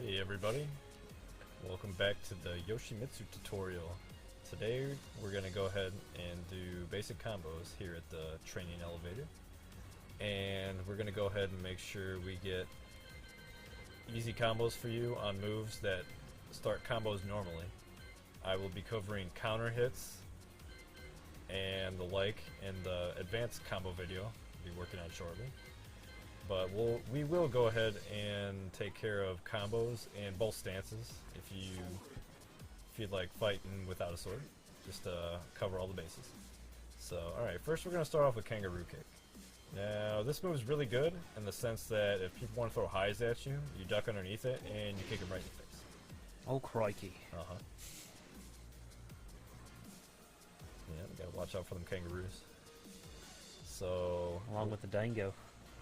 Hey everybody, welcome back to the Yoshimitsu tutorial. Today we're going to go ahead and do basic combos here at the training elevator. And we're going to go ahead and make sure we get easy combos for you on moves that start combos normally. I will be covering counter hits and the like in the advanced combo video I'll be working on shortly. But we will go ahead and take care of combos in both stances if you feel like fighting without a sword, just to cover all the bases. So, alright, first we're going to start off with kangaroo kick. Now, this move is really good in the sense that if people want to throw highs at you, you duck underneath it and you kick them right in the face. Oh, crikey. Uh-huh. Yeah, we gotta watch out for them kangaroos. So... Along with the dango.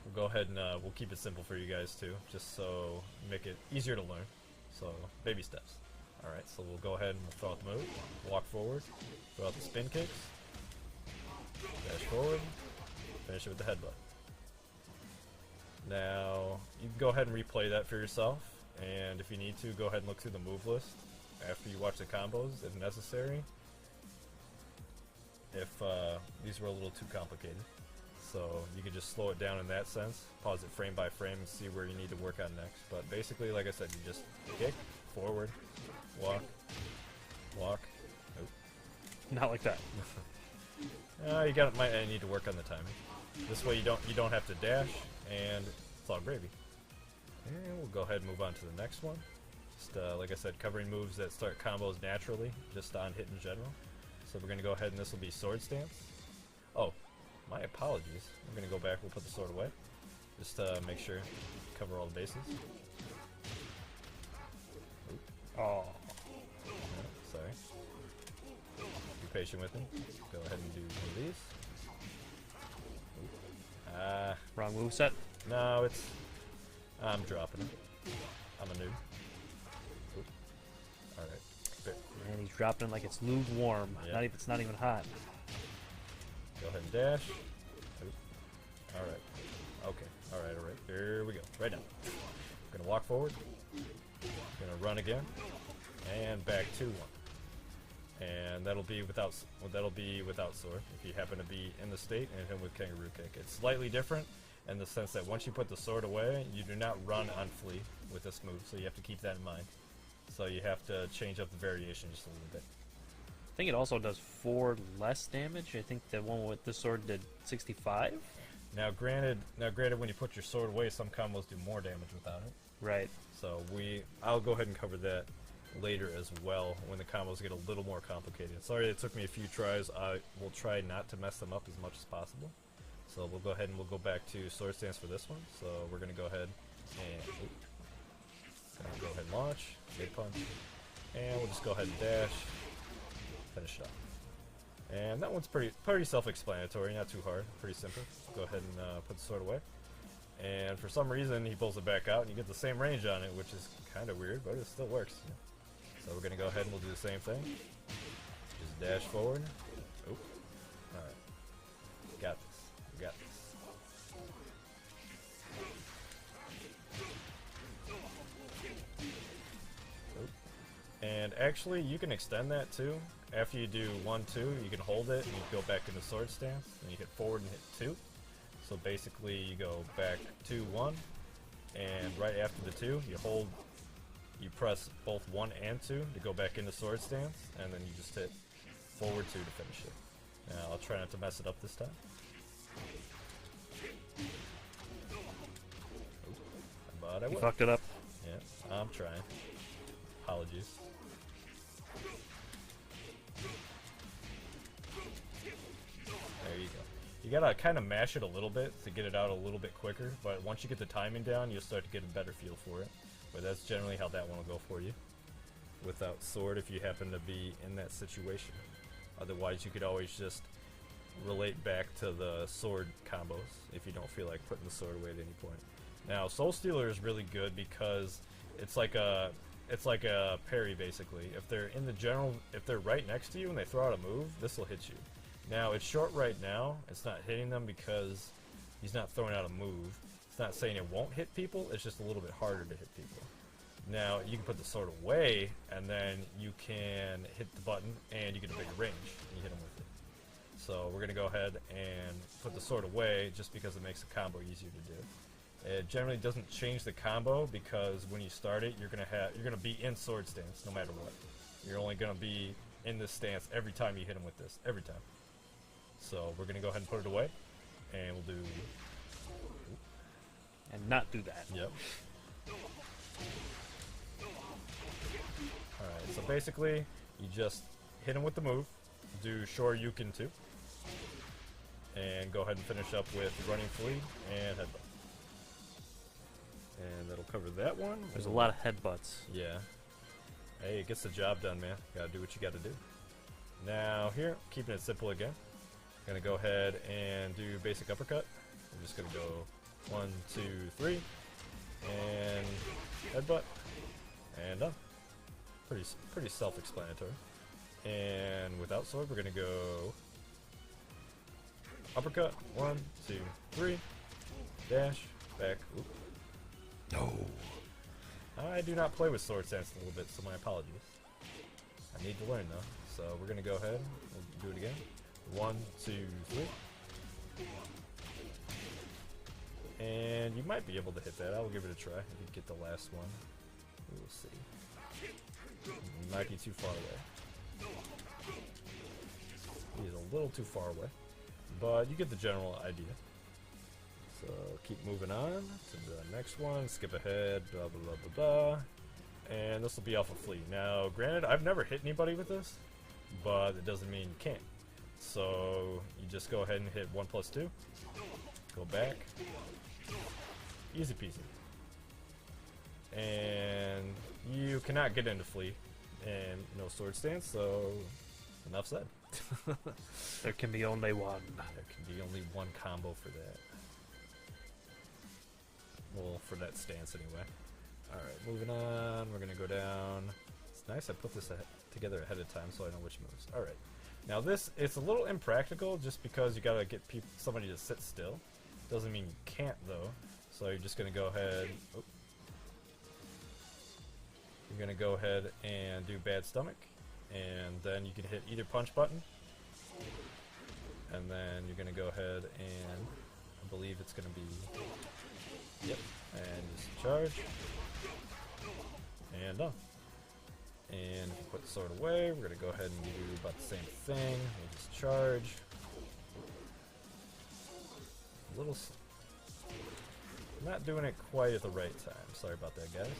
We'll go ahead and we'll keep it simple for you guys too, just so make it easier to learn. So, baby steps. Alright, so we'll go ahead and we'll throw out the move, walk forward, throw out the spin kicks, dash forward, finish it with the headbutt. Now, you can go ahead and replay that for yourself, and if you need to, go ahead and look through the move list after you watch the combos if necessary, if these were a little too complicated. So you can just slow it down in that sense, pause it frame by frame and see where you need to work on next. But basically, like I said, you just kick, forward, walk, walk. Nope. Not like that. Might need to work on the timing. This way you don't have to dash, and it's all gravy. And we'll go ahead and move on to the next one. Just like I said, covering moves that start combos naturally, just on hit in general. So we're gonna go ahead and this will be sword stance. Oh. My apologies. We're going to go back, we'll put the sword away. Just to make sure, cover all the bases. Oop. Oh. No, sorry. Be patient with me. Go ahead and do one of these. Wrong moveset? No, it's... I'm dropping it. I'm a noob. Oop. Alright. Man, he's dropping it like it's lukewarm. Yep. It's not even hot. Go ahead and dash. Alright. Okay. Alright. Here we go. Right now. Gonna walk forward. Gonna run again. And back 2-1. And that'll be without sword if you happen to be in the state and hit him with kangaroo kick. It's slightly different in the sense that once you put the sword away, you do not run on flee with this move, so you have to keep that in mind. So you have to change up the variation just a little bit. I think it also does 4 less damage. I think the one with this sword did 65. Now granted, when you put your sword away, some combos do more damage without it. Right. So I'll go ahead and cover that later as well when the combos get a little more complicated. Sorry it took me a few tries. I will try not to mess them up as much as possible. So we'll go ahead and we'll go back to sword stance for this one. So we're gonna go ahead and go ahead and launch, big punch, and we'll just go ahead and dash. Finish it off. And that one's pretty self-explanatory, not too hard, pretty simple. Go ahead and put the sword away. And for some reason, he pulls it back out, and you get the same range on it, which is kind of weird, but it still works. Yeah. So we're going to go ahead and we'll do the same thing. Just dash forward. Oop. Alright. Got this. We got this. Oop. And actually, you can extend that too. After you do 1-2, you can hold it and you go back into sword stance, and you hit forward and hit 2. So basically, you go back 2-1, and right after the 2, you press both 1 and 2 to go back into sword stance, and then you just hit forward 2 to finish it. Now, I'll try not to mess it up this time. But I will. You fucked it up. Yeah, I'm trying. Apologies. There you go. You gotta kind of mash it a little bit to get it out a little bit quicker, but once you get the timing down, you'll start to get a better feel for it. But that's generally how that one will go for you. Without sword, if you happen to be in that situation. Otherwise, you could always just relate back to the sword combos if you don't feel like putting the sword away at any point. Now, Soul Stealer is really good because it's like a parry basically. If they're in the general, if they're right next to you and they throw out a move, this will hit you. Now, it's short right now. It's not hitting them because he's not throwing out a move. It's not saying it won't hit people, it's just a little bit harder to hit people. Now you can put the sword away, and then you can hit the button, and you get a bigger range, and you hit them with it. So we're gonna go ahead and put the sword away, just because it makes the combo easier to do. It generally doesn't change the combo, because when you start it, you're gonna be in sword stance no matter what. You're only gonna be in this stance every time you hit him with this, every time. So we're gonna go ahead and put it away, and we'll do. And not do that. Yep. Alright, so basically, you just hit him with the move, do Shoryuken 2, and go ahead and finish up with running flea and headbutt. And that'll cover that one. There's a lot of headbutts. Yeah. Hey, it gets the job done, man. Gotta do what you gotta do. Now here, keeping it simple again. Gonna go ahead and do basic uppercut. I'm just gonna go 1, 2, 3, and headbutt, and done. Pretty self-explanatory. And without sword, we're gonna go uppercut. 1, 2, 3, dash, back. Oop. No. I do not play with sword stance a little bit, so my apologies. I need to learn though, so we're gonna go ahead and do it again. 1, 2, 3. And you might be able to hit that. I'll give it a try if you get the last one. We'll see. You might be too far away. He's a little too far away. But you get the general idea. So keep moving on to the next one. Skip ahead. Blah, blah, blah, blah, blah. And this will be off of Flea. Now, granted, I've never hit anybody with this, but it doesn't mean you can't. So you just go ahead and hit 1 plus 2. Go back. Easy peasy. And you cannot get into Flea and no sword stance, so enough said. There can be only one. There can be only one combo for that. Well, for that stance anyway. Alright, moving on. We're gonna go down. It's nice I put this together ahead of time so I know which moves. Alright. Now this, it's a little impractical just because you gotta get somebody to sit still. Doesn't mean you can't though. So you're just gonna go ahead. Oh. You're gonna go ahead and do bad stomach, and then you can hit either punch button, and then you're gonna go ahead and I believe it's gonna be yep, and just charge, and done. And if you put the sword away, we're gonna go ahead and do about the same thing. We'll just charge. A little. Not doing it quite at the right time. Sorry about that, guys.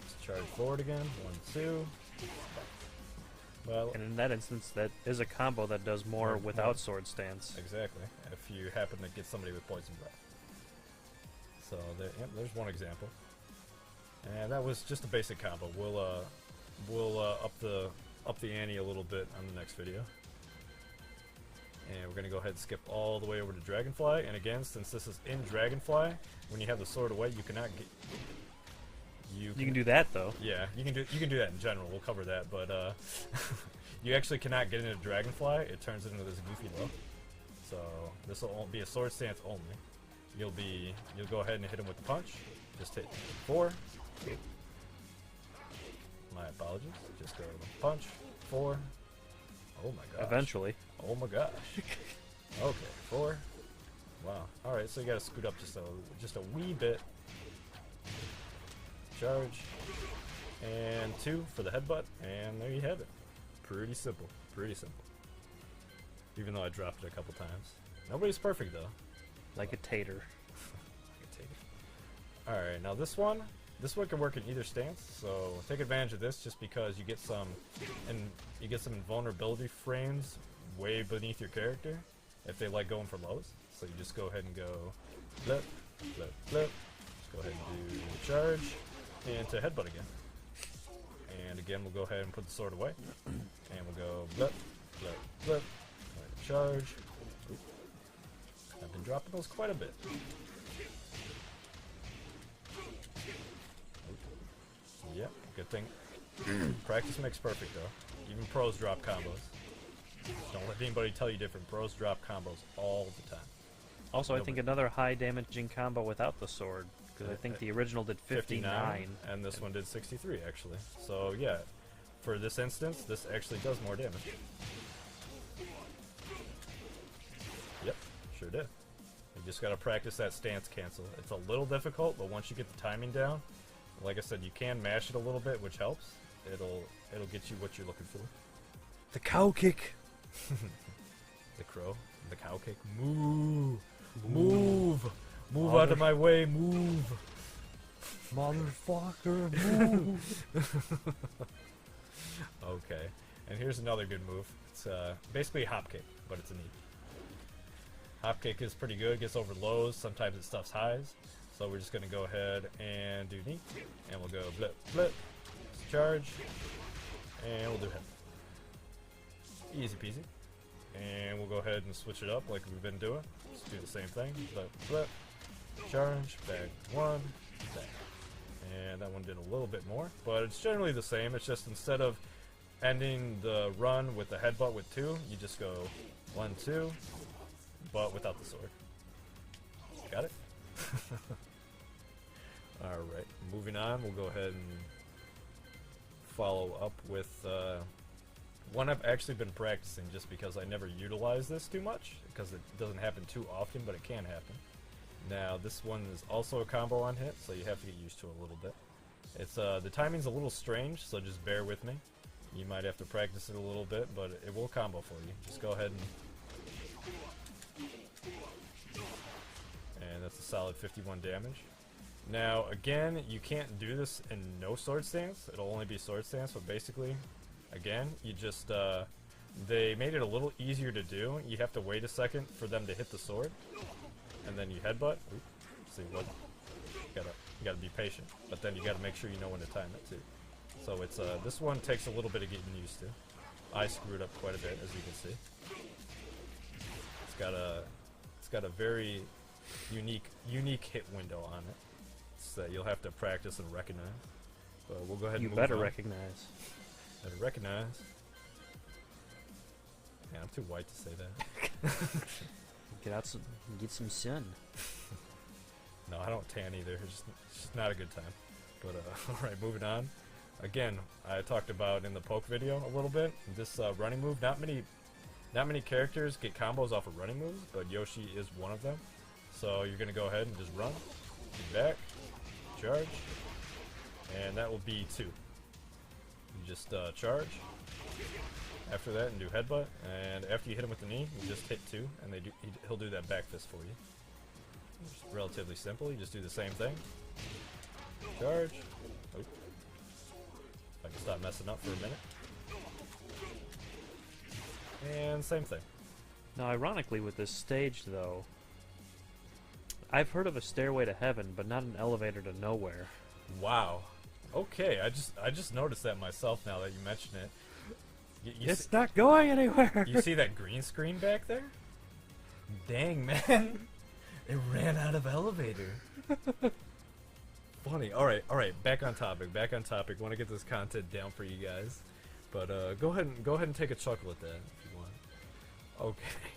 Just charge forward again. 1, 2. Well, And in that instance, that is a combo that does more without sword stance. exactly. If you happen to get somebody with poison breath. So there, yep, there's one example. And that was just a basic combo. We'll up the ante a little bit on the next video. And we're gonna go ahead and skip all the way over to Dragonfly. And again, since this is in Dragonfly, when you have the sword away, you cannot get. You You can do that though. Yeah, you can do that in general. We'll cover that, but you actually cannot get into Dragonfly. It turns into this goofy low. So this will be a sword stance only. You'll go ahead and hit him with the punch. Just hit 4. My apologies. Just go with punch 4. Oh my gosh. Eventually. Oh my gosh. Okay, 4. Wow. All right, so you gotta scoot up just a wee bit. Charge. And 2 for the headbutt, and there you have it. Pretty simple. Pretty simple. Even though I dropped it a couple times. Nobody's perfect though. Like a tater. Like a tater. All right, now this one can work in either stance. So take advantage of this, just because you get some invulnerability frames way beneath your character if they like going for lows. So you just go ahead and go flip, flip, flip. Just go ahead and do charge and to headbutt again. And again, we'll go ahead and put the sword away, and we'll go flip, flip, flip. Charge. Oop. I've been dropping those quite a bit. Yep, good thing. Practice makes perfect though. Even pros drop combos. Don't let anybody tell you different. Pros drop combos all the time. Also, I think another high damaging combo without the sword Because I think the original did 59. And this one did 63 actually. So yeah, for this instance, this actually does more damage. Yep, sure did. You just gotta practice that stance cancel. It's a little difficult, but once you get the timing down, like I said, you can mash it a little bit, which helps. It'll get you what you're looking for. The cow kick. The crow, the cow kick. Move, move, move out of my way. Move, motherfucker. Move. Okay, and here's another good move. It's basically a hop kick, but it's a knee. Hop kick is pretty good. Gets over lows. Sometimes it stuffs highs. So we're just gonna go ahead and do knee, and we'll go blip, blip, charge, and we'll do hip. Easy peasy. And we'll go ahead and switch it up like we've been doing. Let's do the same thing. Blip, blip, charge, back one, back. And that one did a little bit more, but it's generally the same. It's just instead of ending the run with the headbutt with 2, you just go 1, 2, but without the sword. Got it? Alright, moving on, we'll go ahead and follow up with one I've actually been practicing just because I never utilize this too much, because it doesn't happen too often, but it can happen. Now, this one is also a combo on hit, so you have to get used to it a little bit. It's the timing's a little strange, so just bear with me. You might have to practice it a little bit, but it will combo for you. Just go ahead and that's a solid 51 damage. Now, again, you can't do this in no sword stance. It'll only be sword stance, but basically, again, you just, they made it a little easier to do. You have to wait a second for them to hit the sword, and then you headbutt. Oop, see what? You gotta be patient, but then you gotta make sure you know when to time it too. So it's, this one takes a little bit of getting used to. I screwed up quite a bit, as you can see. It's got a very unique hit window on it. So you'll have to practice and recognize. But we'll go ahead and move on. You better recognize. Better recognize. Yeah, I'm too white to say that. Get some sun. No, I don't tan either. It's just not a good time. But alright, moving on. Again, I talked about in the poke video a little bit. This running move, not many characters get combos off of running moves, but Yoshi is one of them. So you're gonna go ahead and just run, get back, charge, and that will be 2. You just charge after that and do headbutt, and after you hit him with the knee, you just hit 2, and he'll do that back fist for you. It's relatively simple. You just do the same thing. Charge. Oop. If I can stop messing up for a minute. And same thing. Now, ironically, with this stage, though, I've heard of a stairway to heaven, but not an elevator to nowhere. Wow. Okay, I just noticed that myself now that you mention it. It's not going anywhere. You see that green screen back there? Dang, man. It ran out of elevator. Funny. Alright, back on topic. Want to get this content down for you guys. But go ahead and take a chuckle at that if you want. Okay.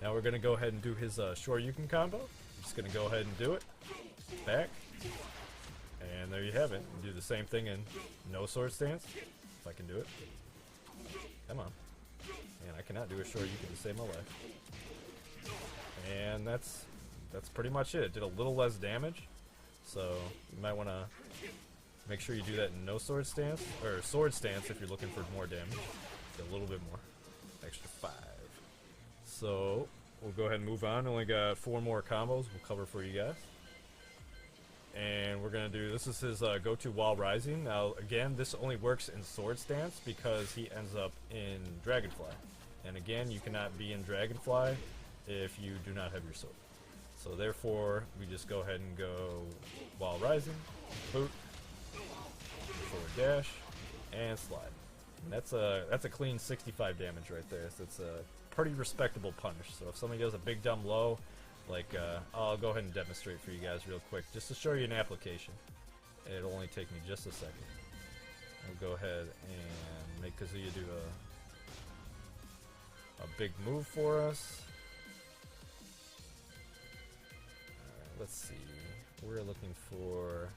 Now we're gonna go ahead and do his Shoryuken combo. Just gonna go ahead and do it. Back. And there you have it. Do the same thing in no sword stance. If I can do it. Come on. Man, I cannot do a Shoryuken to save my life. And that's pretty much it. It did a little less damage. So you might want to make sure you do that in no sword stance, or sword stance if you're looking for more damage. Get a little bit more. Extra 5. So we'll go ahead and move on. Only got 4 more combos we'll cover for you guys. And we're going to do, this is his go-to while rising. Now again, this only works in sword stance because he ends up in Dragonfly. And again, you cannot be in Dragonfly if you do not have your sword. So therefore, we just go ahead and go while rising, boot, forward dash, and slide. And that's a clean 65 damage right there. So it's a pretty respectable punish. So if somebody does a big dumb low, like I'll go ahead and demonstrate for you guys real quick, just to show you an application. It'll only take me just a second. I'll go ahead and make Kazuya do a big move for us. Let's see. we're looking for...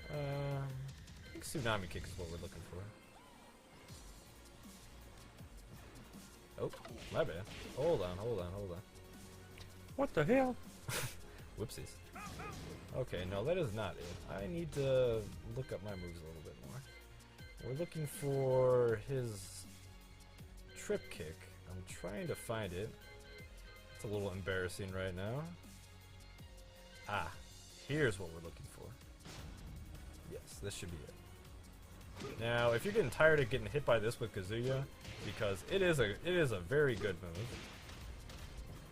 I think tsunami kick is what we're looking for. Oh, my bad. Hold on. What the hell? Whoopsies. Okay, no, that is not it. I need to look up my moves a little bit more. We're looking for his trip kick. I'm trying to find it. It's a little embarrassing right now. Ah, here's what we're looking for. Yes, this should be it. Now, if you're getting tired of getting hit by this with Kazuya, because it is a very good move.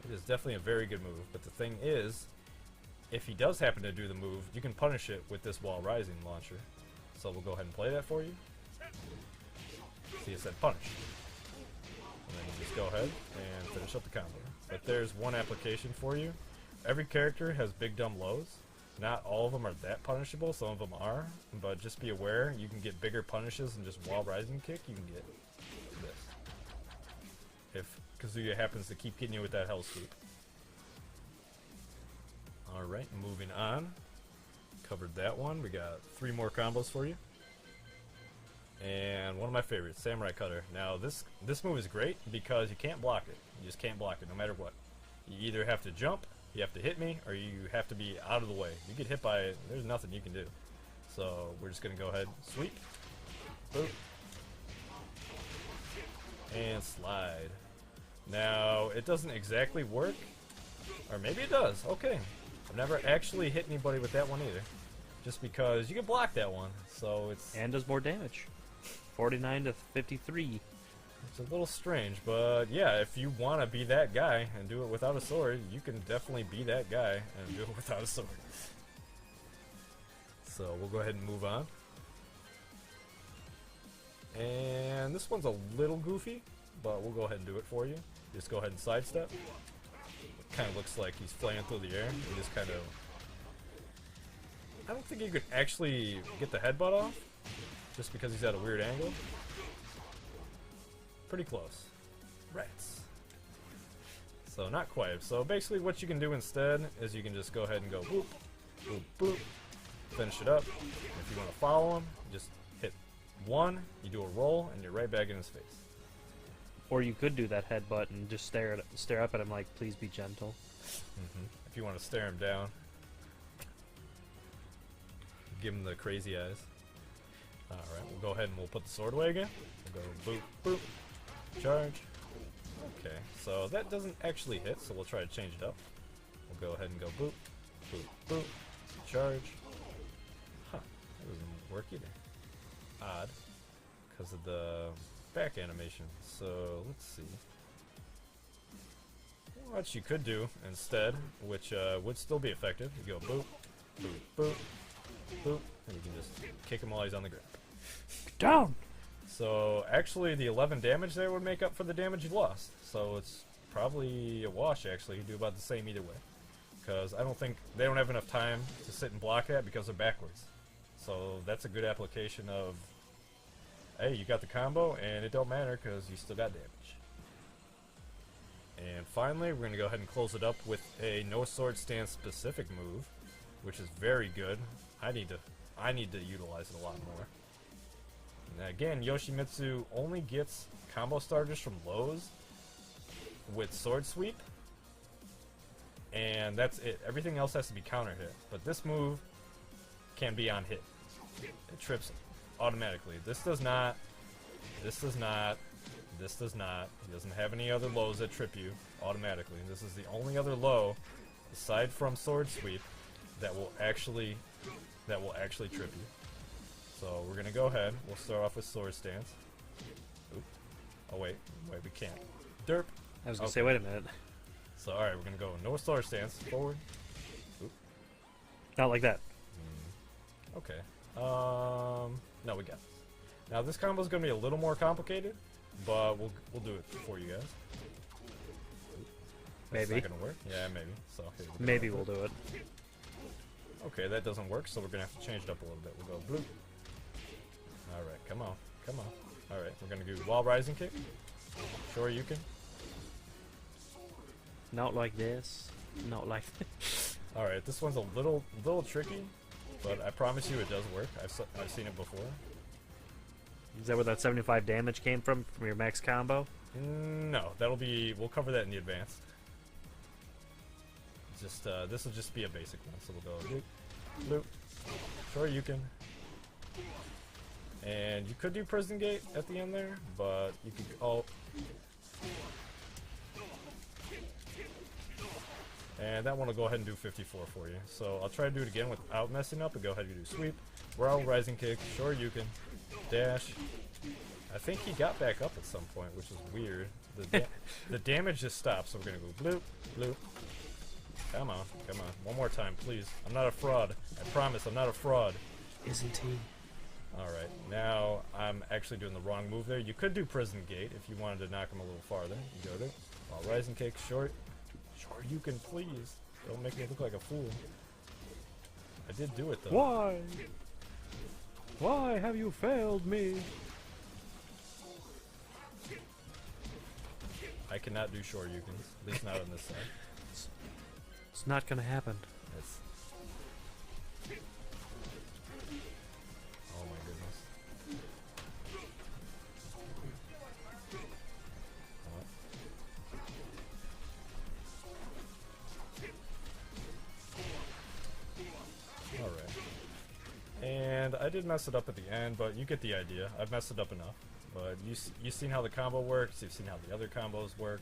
It is definitely a very good move, but the thing is, if he does happen to do the move, you can punish it with this wall rising launcher. So we'll go ahead and play that for you. See, it said punish. And then you just go ahead and finish up the combo. But there's one application for you. Every character has big dumb lows. Not all of them are that punishable, some of them are. But just be aware, you can get bigger punishes than just wall rising kick. You can get this. If Kazuya happens to keep hitting you with that hell sweep. Alright, moving on. Covered that one. We got 3 more combos for you. And one of my favorites, Samurai Cutter. Now this move is great because you can't block it. You just can't block it no matter what. You either have to jump, you have to hit me, or you have to be out of the way. You get hit by it, there's nothing you can do. So we're just going to go ahead, sweep, boop, and slide. Now it doesn't exactly work, or maybe it does. Okay. I've never actually hit anybody with that one either, just because you can block that one, so it's... And does more damage. 49 to 53. It's a little strange, but yeah, if you want to be that guy and do it without a sword, you can definitely be that guy and do it without a sword. So we'll go ahead and move on. And this one's a little goofy, but we'll go ahead and do it for you. Just go ahead and sidestep. Kind of looks like he's flying through the air. He just kind of... I don't think you could actually get the headbutt off, just because he's at a weird angle. Pretty close. Rats. So not quite. So basically what you can do instead is you can just go ahead and go boop, boop, boop, finish it up. If you want to follow him, just hit 1, you do a roll, and you're right back in his face. Or you could do that headbutt and just stare up at him like, please be gentle. If you want to stare him down, give him the crazy eyes. Alright, we'll go ahead and we'll put the sword away again. We'll go boop, boop, charge. Okay, so that doesn't actually hit, so we'll try to change it up. We'll go ahead and go boop, boop, boop, charge. Huh, that doesn't work either. Odd, because of the back animation. So let's see what you could do instead, which would still be effective. You go boop, boop, boop, boop, and you can just kick him while he's on the ground. Down! So actually the 11 damage there would make up for the damage you lost. So it's probably a wash actually. You do about the same either way. Because I don't think they don't have enough time to sit and block that because they're backwards. So that's a good application of, hey, you got the combo and it don't matter because you still got damage. And finally, we're going to go ahead and close it up with a no sword stance specific move, which is very good. I need to utilize it a lot more. And again, Yoshimitsu only gets combo starters from lows with sword sweep, and that's it. Everything else has to be counter hit, but this move can be on hit. It trips automatically. This does not. This does not. This does not. He doesn't have any other lows that trip you automatically. This is the only other low, aside from sword sweep, that will actually trip you. So we're gonna go ahead. We'll start off with sword stance. Oop. Oh wait, we can't. Derp. I was gonna say, wait a minute. So alright, we're gonna go no sword stance. Forward. Oop. Not like that. Okay. No, we got this. Now this combo is gonna be a little more complicated, but we'll do it for you guys. That's Maybe. not gonna work. Yeah, maybe. So here, Maybe we'll do it. Okay, that doesn't work, so we're gonna have to change it up a little bit. We'll go blue. Alright, come on. Come on. Alright, we're gonna do wall rising kick. Sure you can. Not like this. No, like... Alright, this one's a little tricky, but I promise you it does work. I've seen it before. Is that where that 75 damage came from your max combo? No, we'll cover that in the advanced. Just, this will just be a basic one, so we'll go loop, loop, sure you can. And you could do prison gate at the end there, but you could, oh. And that one will go ahead and do 54 for you. So I'll try to do it again without messing up and go ahead and do sweep, row, rising kick, sure you can, dash. I think he got back up at some point, which is weird. The damage just stopped, so we're gonna go bloop, bloop. Come on, come on. One more time, please. I'm not a fraud. I promise, I'm not a fraud. Isn't he? Alright, now I'm actually doing the wrong move there. You could do prison gate if you wanted to knock him a little farther. You go there. While rising kick, short. Short, you can please. Don't make me look like a fool. I did do it though. Why? Why have you failed me? I cannot do short Yukins, at least not on this side. It's not gonna happen. It's... Oh my goodness. Oh. Alright. And I did mess it up at the end, but you get the idea. I've messed it up enough. But you've seen how the combo works, you've seen how the other combos work.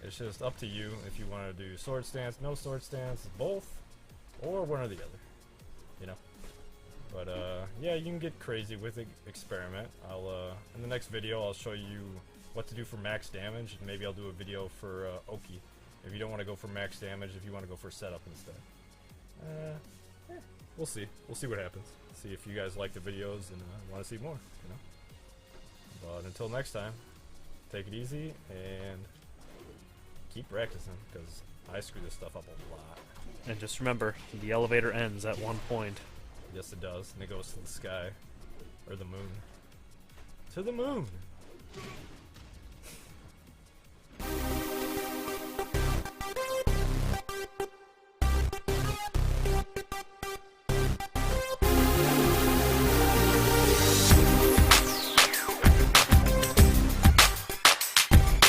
It's just up to you if you want to do sword stance, no sword stance, both, or one or the other, you know. But yeah, you can get crazy with it, experiment. In the next video I'll show you what to do for max damage, and maybe I'll do a video for Oki. If you don't want to go for max damage, if you want to go for setup instead. We'll see. We'll see what happens. See if you guys like the videos and want to see more, you know. But until next time, take it easy and keep practicing, because I screw this stuff up a lot. And just remember, the elevator ends at one point. Yes, it does, and it goes to the sky. Or the moon. To the moon!